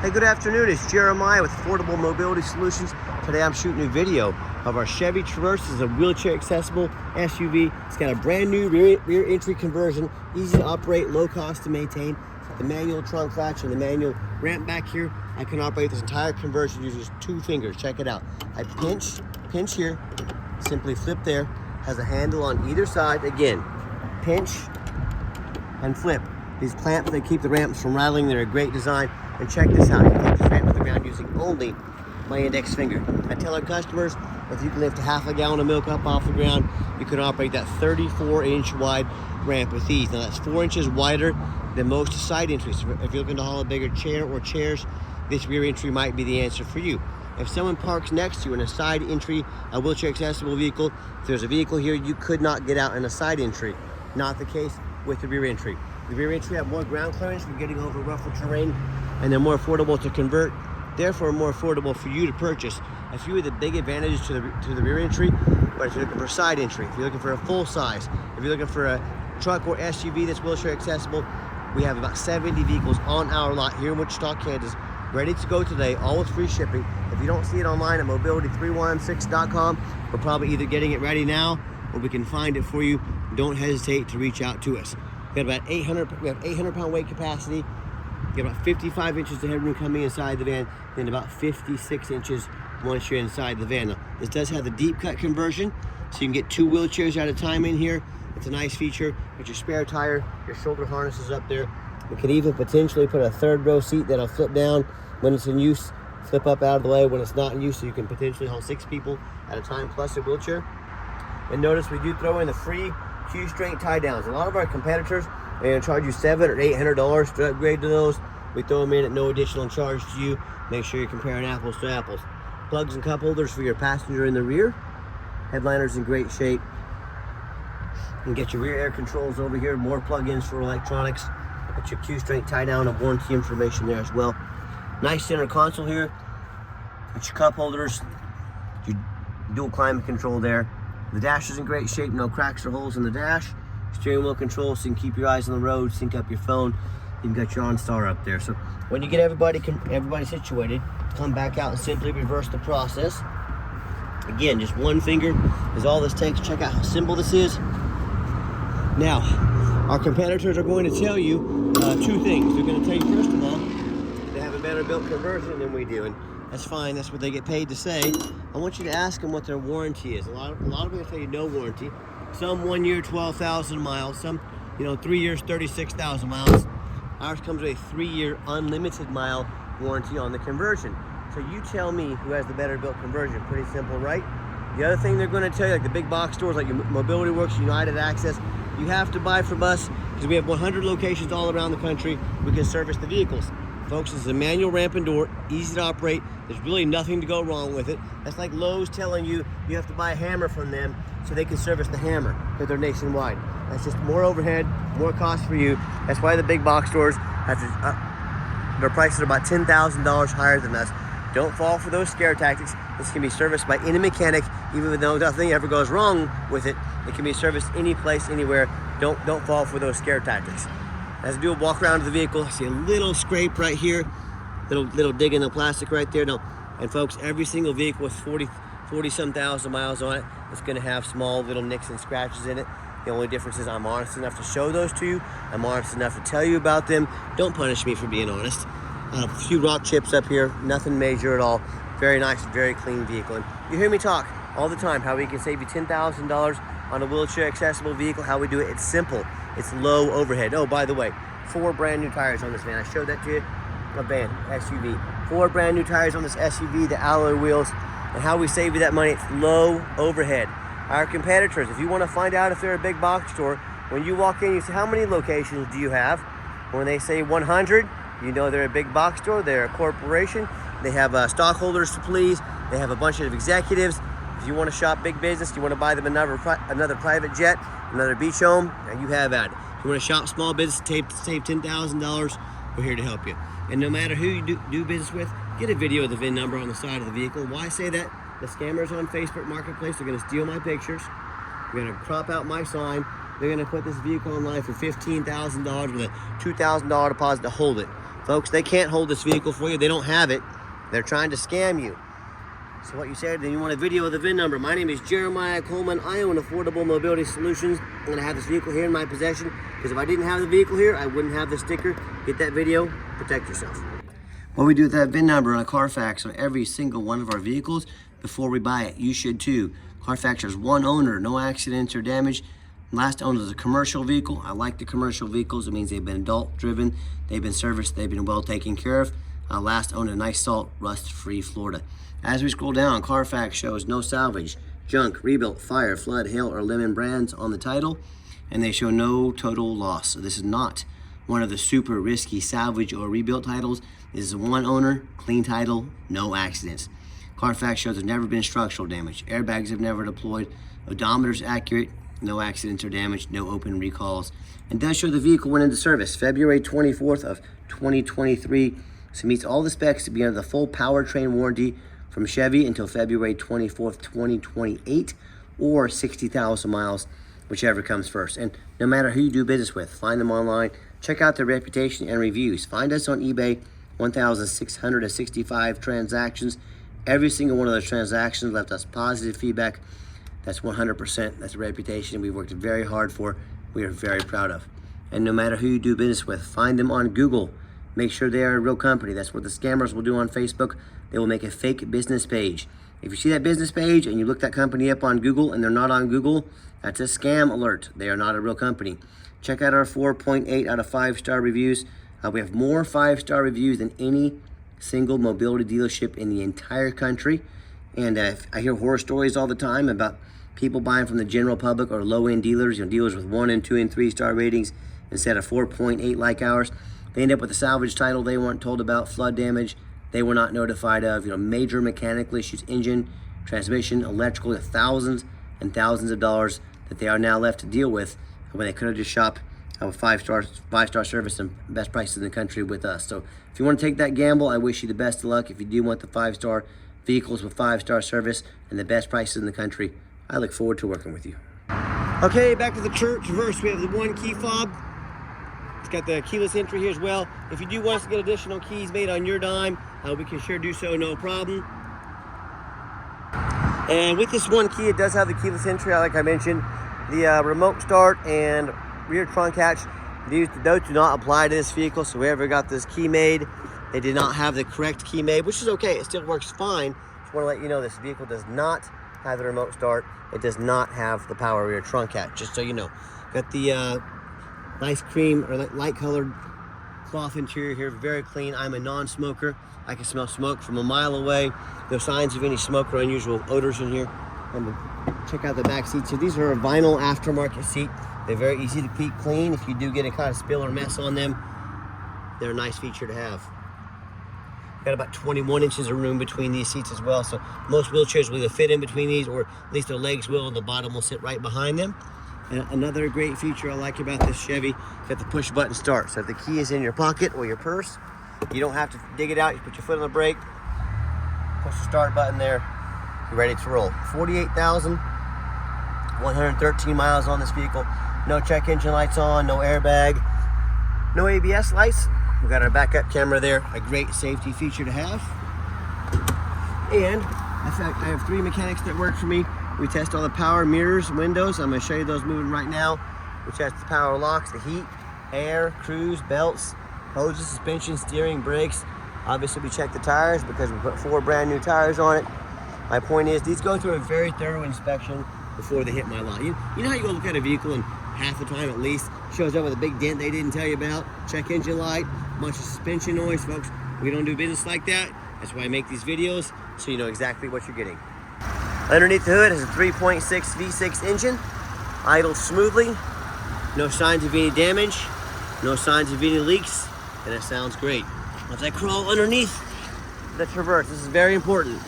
Hey, good afternoon. It's Jeremiah with Affordable Mobility Solutions. Today I'm shooting a video of our Chevy Traverse. This is a wheelchair accessible SUV. It's got a brand new rear entry conversion, easy to operate, low cost to maintain. It's got the manual trunk latch and the manual ramp back here. I can operate this entire conversion using just 2 fingers. Check it out. I pinch here, simply flip there. Has a handle on either side. Again, pinch and flip. These clamps, they keep the ramps from rattling. They're a great design. And check this out. You can take this ramp to the ground using only my index finger. I tell our customers, if you can lift a half a gallon of milk up off the ground, you can operate that 34-inch wide ramp with ease. Now that's 4 inches wider than most side entries. If you're looking to haul a bigger chair or chairs, this rear entry might be the answer for you. If someone parks next to you in a side entry, a wheelchair accessible vehicle, if there's a vehicle here, you could not get out in a side entry. Not the case with the rear entry. The rear entry have more ground clearance for getting over rougher terrain, and they're more affordable to convert, therefore more affordable for you to purchase. A few of the big advantages to the rear entry, but if you're looking for side entry, if you're looking for a full size, if you're looking for a truck or SUV that's wheelchair accessible, we have about 70 vehicles on our lot here in Wichita, Kansas, ready to go today, all with free shipping. If you don't see it online at mobility316.com, we're probably either getting it ready now or we can find it for you. Don't hesitate to reach out to us. We have 800 pound weight capacity. You have about 55 inches of headroom coming inside the van, then about 56 inches once you're inside the van. Now, this does have the deep cut conversion, so you can get 2 wheelchairs at a time in here. It's a nice feature. With your spare tire, your shoulder harness is up there. We could even potentially put a 3rd row seat that'll flip down when it's in use, flip up out of the way when it's not in use, so you can potentially haul 6 people at a time plus a wheelchair. And notice we do throw in the free Q-string tie downs. A lot of our competitors are going to charge you $700 or $800 to upgrade to those. We throw them in at no additional charge to you. Make sure you're comparing apples to apples. Plugs and cup holders for your passenger in the rear. Headliner's in great shape. You can get your rear air controls over here. More plug-ins for electronics. Get your Q-string tie down and warranty information there as well. Nice center console here. Get your cup holders. Your dual climate control there. The dash is in great shape, no cracks or holes in the dash. Steering wheel control, so you can keep your eyes on the road, sync up your phone. You've got your OnStar up there. So when you get everybody situated, come back out and simply reverse the process. Again, just 1 finger is all this takes. Check out how simple this is. Now, our competitors are going to tell you 2 things. They're going to tell you, first of all, they have a better built conversion than we do. And that's fine, that's what they get paid to say. I want you to ask them what their warranty is. A lot of them will tell you no warranty. Some 1 year, 12,000 miles. Some, 3 years, 36,000 miles. Ours comes with a 3-year unlimited mile warranty on the conversion. So you tell me who has the better built conversion. Pretty simple, right? The other thing they're going to tell you, like the big box stores like your Mobility Works, United Access, you have to buy from us because we have 100 locations all around the country. We can service the vehicles. Folks, this is a manual ramp and door, easy to operate. There's really nothing to go wrong with it. That's like Lowe's telling you you have to buy a hammer from them so they can service the hammer, because they're nationwide. That's just more overhead, more cost for you. That's why the big box stores have to, their prices are about $10,000 higher than us. Don't fall for those scare tactics. This can be serviced by any mechanic, even though nothing ever goes wrong with it. It can be serviced any place, anywhere. Don't fall for those scare tactics. As I do a walk around to the vehicle, I see a little scrape right here, little dig in the plastic right there. No, and folks, every single vehicle with 40-some thousand miles on it is going to have small little nicks and scratches in it. The only difference is I'm honest enough to show those to you. I'm honest enough to tell you about them. Don't punish me for being honest. A few rock chips up here, nothing major at all. Very nice, very clean vehicle. And you hear me talk all the time how we can save you $10,000 on a wheelchair accessible vehicle. How we do it, it's simple. It's low overhead. Oh, by the way, 4 brand new tires on this van. I showed that to you. A van, SUV. 4 brand new tires on this SUV, the alloy wheels. And how we save you that money, it's low overhead. Our competitors, if you want to find out if they're a big box store, when you walk in, you say, how many locations do you have? When they say 100, you know they're a big box store, they're a corporation. They have stockholders to please. They have a bunch of executives. If you want to shop big business, you want to buy them another private jet, another beach home, and you have at it. If you want to shop small business, save $10,000, we're here to help you. And no matter who you do business with, get a video of the VIN number on the side of the vehicle. Why say that? The scammers on Facebook Marketplace are going to steal my pictures. They're going to crop out my sign. They're going to put this vehicle online for $15,000 with a $2,000 deposit to hold it. Folks, they can't hold this vehicle for you. They don't have it. They're trying to scam you. So what you said, then you want a video of the VIN number. My name is Jeremiah Coleman. I own Affordable Mobility Solutions. I'm gonna have this vehicle here in my possession because if I didn't have the vehicle here, I wouldn't have the sticker. Get that video, protect yourself. What we do with that VIN number on a Carfax on every single one of our vehicles before we buy it. You should too. Carfax has one owner, no accidents or damage. Last owner is a commercial vehicle. I like the commercial vehicles. It means they've been adult driven, they've been serviced, they've been well taken care of. Last owner, nice salt, rust-free Florida. As we scroll down, Carfax shows no salvage, junk, rebuilt, fire, flood, hail, or lemon brands on the title, and they show no total loss. So this is not one of the super risky salvage or rebuilt titles. This is one owner, clean title, no accidents. Carfax shows there's never been structural damage. Airbags have never deployed. Odometer's accurate, no accidents or damage, no open recalls. And does show the vehicle went into service February 24th of 2023. So it meets all the specs to be under the full powertrain warranty from Chevy until February 24th, 2028, or 60,000 miles, whichever comes first. And no matter who you do business with, find them online, check out their reputation and reviews. Find us on eBay, 1,665 transactions. Every single one of those transactions left us positive feedback. That's 100%, that's a reputation we've worked very hard for, we are very proud of. And no matter who you do business with, find them on Google. Make sure they are a real company. That's what the scammers will do on Facebook. They will make a fake business page. If you see that business page and you look that company up on Google and they're not on Google, that's a scam alert. They are not a real company. Check out our 4.8 out of 5-star reviews. We have more 5-star reviews than any single mobility dealership in the entire country. And I hear horror stories all the time about people buying from the general public or low-end dealers, dealers with 1 and 2 and 3-star ratings instead of 4.8 like ours. They end up with a salvage title they weren't told about, flood damage they were not notified of, major mechanical issues, engine, transmission, electrical, thousands and thousands of dollars that they are now left to deal with when they could have just shopped a 5-star service and best prices in the country with us. So if you want to take that gamble, I wish you the best of luck. If you do want the 5-star vehicles with 5-star service and the best prices in the country, I look forward to working with you. Okay, back to the Traverse. We have the 1 key fob. It's got the keyless entry here as well. If you do want us to get additional keys made on your dime, we can sure do so, no problem. And with this 1 key, it does have the keyless entry, like I mentioned. The remote start and rear trunk hatch, those do not apply to this vehicle. So whoever got this key made, they did not have the correct key made, which is okay. It still works fine. Just want to let you know this vehicle does not have the remote start. It does not have the power rear trunk hatch, just so you know. Got the nice cream or light colored cloth interior here, very clean. I'm a non-smoker. I can smell smoke from a mile away. No signs of any smoke or unusual odors in here. I'm gonna check out the back seats. So these are a vinyl aftermarket seat. They're very easy to keep clean. If you do get a kind of spill or mess on them, they're a nice feature to have. Got about 21 inches of room between these seats as well. So most wheelchairs will either fit in between these or at least their legs will, and the bottom will sit right behind them. And another great feature I like about this Chevy, got the push button start. So if the key is in your pocket or your purse, you don't have to dig it out. You put your foot on the brake, push the start button there, you're ready to roll. 48,113 miles on this vehicle. No check engine lights on, no airbag, no ABS lights. We've got our backup camera there, a great safety feature to have. And in fact, I have 3 mechanics that work for me. We test all the power, mirrors, windows. I'm gonna show you those moving right now. We test the power locks, the heat, air, cruise, belts, hoses, suspension, steering, brakes. Obviously we check the tires because we put 4 brand new tires on it. My point is these go through a very thorough inspection before they hit my lot. You know how you go look at a vehicle and half the time at least shows up with a big dent they didn't tell you about, check engine light, a bunch of suspension noise, folks. We don't do business like that. That's why I make these videos, so you know exactly what you're getting. Underneath the hood is a 3.6 V6 engine, idles smoothly, no signs of any damage, no signs of any leaks, and it sounds great. Once I crawl underneath the Traverse, this is very important.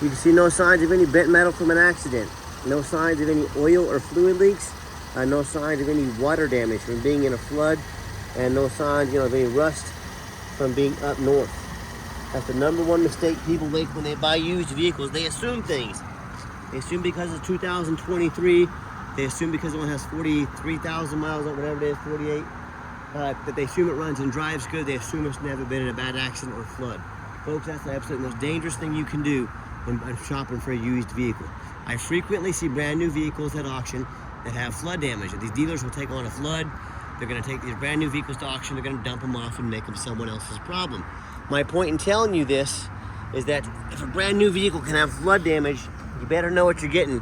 You can see no signs of any bent metal from an accident, no signs of any oil or fluid leaks, no signs of any water damage from being in a flood, and no signs of any rust from being up north. That's the #1 mistake people make when they buy used vehicles. They assume things. They assume because it's 2023, they assume because it only has 43,000 miles on, whatever it is, 48, that they assume it runs and drives good. They assume it's never been in a bad accident or flood. Folks, that's the absolute most dangerous thing you can do when shopping for a used vehicle. I frequently see brand new vehicles at auction that have flood damage. These dealers will take on a flood. They're going to take these brand new vehicles to auction. They're going to dump them off and make them someone else's problem. My point in telling you this is that if a brand new vehicle can have flood damage, you better know what you're getting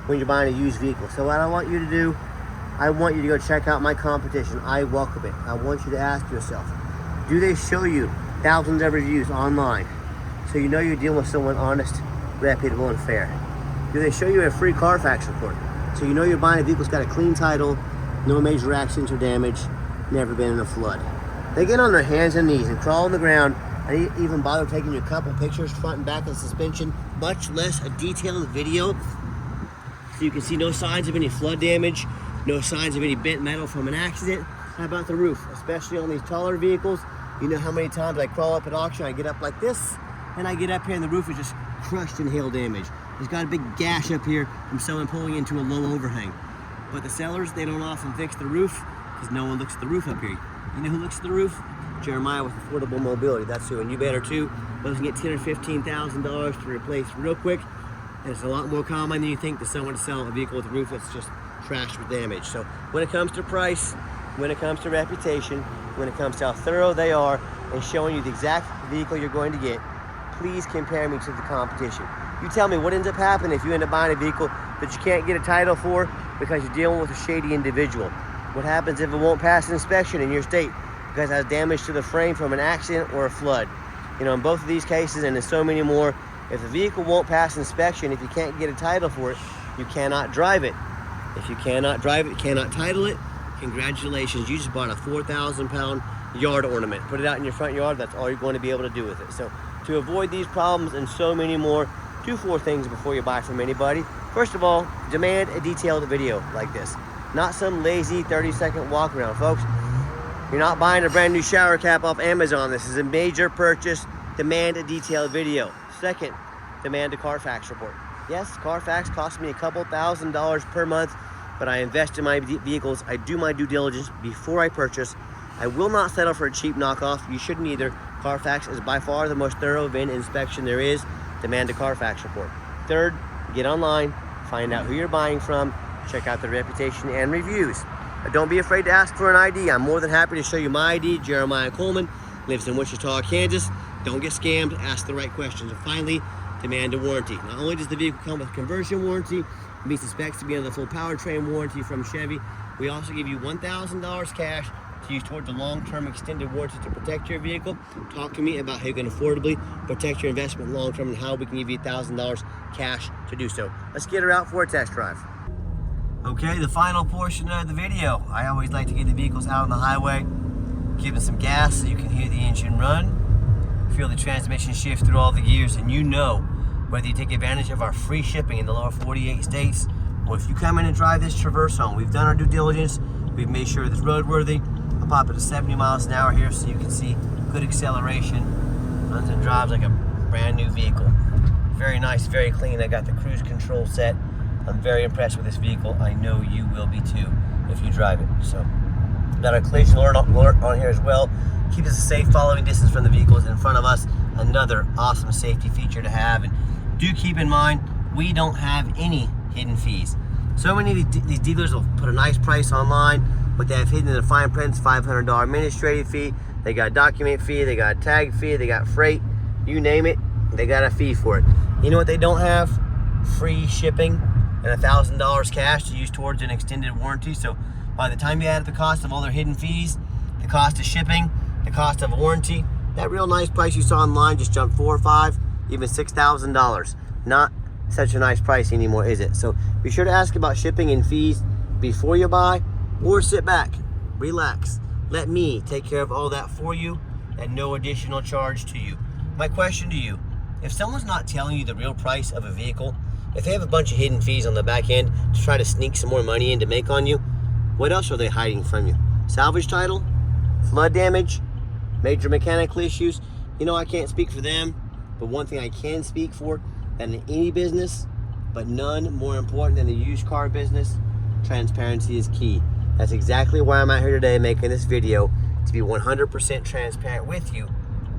when you're buying a used vehicle. So what I want you to do, I want you to go check out my competition. I welcome it. I want you to ask yourself, do they show you thousands of reviews online so you know you're dealing with someone honest, reputable, and fair? Do they show you a free Carfax report so you know you're buying a vehicle that's got a clean title, no major accidents or damage, never been in a flood? They get on their hands and knees and crawl on the ground and even bother taking you a couple pictures front and back of the suspension, much less a detailed video, so you can see no signs of any flood damage, no signs of any bent metal from an accident. How about the roof? Especially on these taller vehicles, you know how many times I crawl up at auction, I get up like this, and I get up here and the roof is just crushed in hail damage. There's got a big gash up here from someone pulling into a low overhang. But the sellers, they don't often fix the roof because no one looks at the roof up here. You know who looks at the roof? Jeremiah with Affordable Mobility. That's who, and you better too. Those can get $10,000 or $15,000 to replace real quick. And it's a lot more common than you think to someone to sell a vehicle with a roof that's just trashed with damage. So when it comes to price, when it comes to reputation, when it comes to how thorough they are and showing you the exact vehicle you're going to get, please compare me to the competition. You tell me what ends up happening if you end up buying a vehicle that you can't get a title for because you're dealing with a shady individual. What happens if it won't pass inspection in your state because it has damage to the frame from an accident or a flood? You know, in both of these cases, and in so many more, if the vehicle won't pass inspection, if you can't get a title for it, you cannot drive it. If you cannot drive it, you cannot title it, congratulations, you just bought a 4,000-pound yard ornament. Put it out in your front yard, that's all you're going to be able to do with it. So to avoid these problems and so many more, do 4 things before you buy from anybody. First of all, demand a detailed video like this. Not some lazy 30-second walk around, folks. You're not buying a brand new shower cap off Amazon. This is a major purchase. Demand a detailed video. Second, demand a Carfax report. Yes, Carfax costs me a couple $1,000s per month, but I invest in my vehicles. I do my due diligence before I purchase. I will not settle for a cheap knockoff. You shouldn't either. Carfax is by far the most thorough VIN inspection there is. Demand a Carfax report. Third, get online, find out who you're buying from, check out their reputation and reviews. Don't be afraid to ask for an ID. I'm more than happy to show you my ID. Jeremiah Coleman, lives in Wichita, Kansas. Don't get scammed, ask the right questions. And finally, demand a warranty. Not only does the vehicle come with conversion warranty, it meets the specs to be under the full powertrain warranty from Chevy, we also give you $1,000 cash to use towards a long-term extended warranty to protect your vehicle. Talk to me about how you can affordably protect your investment long-term and how we can give you $1,000 cash to do so. Let's get her out for a test drive. Okay, the final portion of the video. I always like to get the vehicles out on the highway, give them some gas so you can hear the engine run, feel the transmission shift through all the gears, and you know whether you take advantage of our free shipping in the lower 48 states, or if you come in and drive this Traverse home. We've done our due diligence, we've made sure it's roadworthy. I'll pop it to 70 miles an hour here so you can see good acceleration. Runs and drives like a brand new vehicle. Very nice, very clean. I got the cruise control set. I'm very impressed with this vehicle. I know you will be too if you drive it. So, got a collision alert on here as well. Keep us a safe following distance from the vehicles in front of us. Another awesome safety feature to have. And do keep in mind, we don't have any hidden fees. So many of these dealers will put a nice price online, but they have hidden in the fine print, $500 administrative fee. They got a document fee, they got a tag fee, they got freight, you name it, they got a fee for it. You know what they don't have? Free shipping and $1,000 cash to use towards an extended warranty. So by the time you add the cost of all their hidden fees, the cost of shipping, the cost of a warranty, that real nice price you saw online just jumped $4,000 or $5,000, even $6,000. Not such a nice price anymore, is it? So be sure to ask about shipping and fees before you buy, or sit back, relax. Let me take care of all that for you at no additional charge to you. My question to you, if someone's not telling you the real price of a vehicle, if they have a bunch of hidden fees on the back end to try to sneak some more money in to make on you, what else are they hiding from you? Salvage title? Flood damage? Major mechanical issues? You know, I can't speak for them, but one thing I can speak for, that in any business, but none more important than the used car business, transparency is key. That's exactly why I'm out here today making this video, to be 100% transparent with you.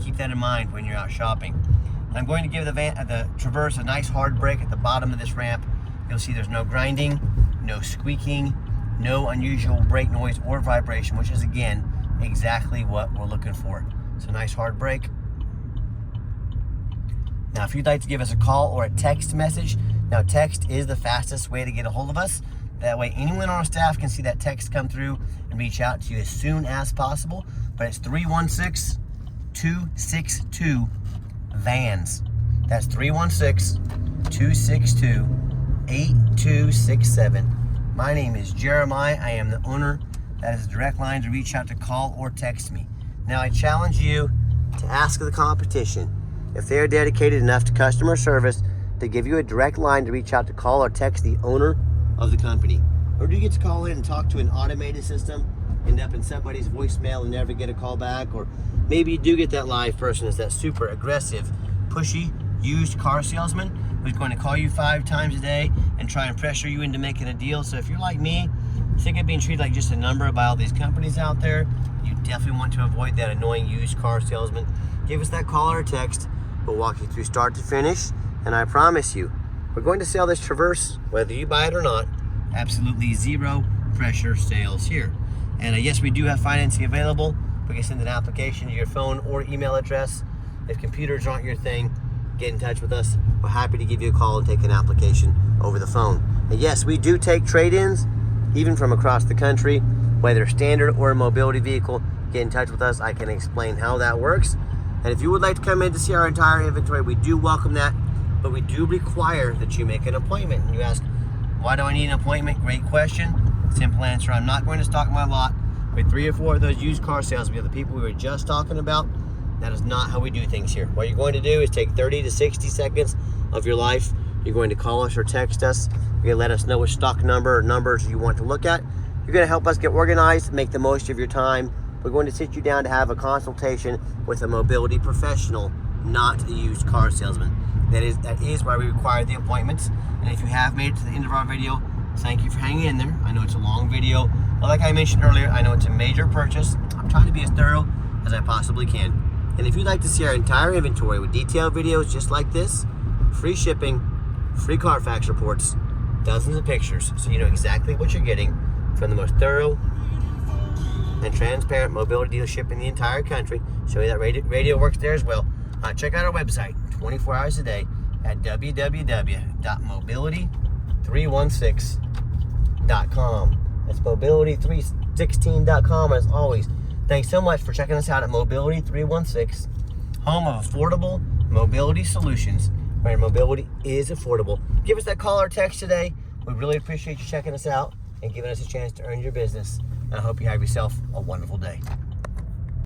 Keep that in mind when you're out shopping. And I'm going to give the Traverse a nice hard brake at the bottom of this ramp. You'll see there's no grinding, no squeaking, no unusual brake noise or vibration, which is, again, exactly what we're looking for. So nice hard brake. Now, if you'd like to give us a call or a text message, now text is the fastest way to get a hold of us. That way anyone on our staff can see that text come through and reach out to you as soon as possible. But it's 316-262-VANS. That's 316-262-8267. My name is Jeremiah. I am the owner. That is a direct line to reach out to call or text me. Now, I challenge you to ask the competition if they're dedicated enough to customer service to give you a direct line to reach out to call or text the owner of the company. Or do you get to call in and talk to an automated system, end up in somebody's voicemail and never get a call back? Or maybe you do get that live person, is that super aggressive, pushy, used car salesman who's going to call you 5 times a day and try and pressure you into making a deal. So if you're like me, sick of being treated like just a number by all these companies out there, you definitely want to avoid that annoying used car salesman. Give us that call or text. We'll walk you through start to finish, and I promise you, we're going to sell this Traverse, whether you buy it or not. Absolutely zero pressure sales here. And yes, we do have financing available. We can send an application to your phone or email address. If computers aren't your thing, get in touch with us. We're happy to give you a call and take an application over the phone. And yes, we do take trade-ins, even from across the country, whether standard or a mobility vehicle. Get in touch with us. I can explain how that works. And if you would like to come in to see our entire inventory, we do welcome that. But we do require that you make an appointment. And you ask, why do I need an appointment? Great question. Simple answer, I'm not going to stock my lot with 3 or 4 of those used car salesmen, the people we were just talking about. That is not how we do things here. What you're going to do is take 30 to 60 seconds of your life. You're going to call us or text us. You're going to let us know which stock number or numbers you want to look at. You're going to help us get organized, make the most of your time. We're going to sit you down to have a consultation with a mobility professional, not a used car salesman. That is why we require the appointments. And if you have made it to the end of our video, thank you for hanging in there. I know it's a long video, but like I mentioned earlier, I know it's a major purchase. I'm trying to be as thorough as I possibly can. And if you'd like to see our entire inventory with detailed videos just like this, free shipping, free Carfax reports, dozens of pictures, so you know exactly what you're getting from the most thorough and transparent mobility dealership in the entire country. Show you that radio works there as well. Check out our website 24 hours a day at www.mobility316.com. That's mobility316.com. As always, thanks so much for checking us out at Mobility 316, home of affordable mobility solutions, where mobility is affordable. Give us that call or text today. We really appreciate you checking us out and giving us a chance to earn your business. And I hope you have yourself a wonderful day.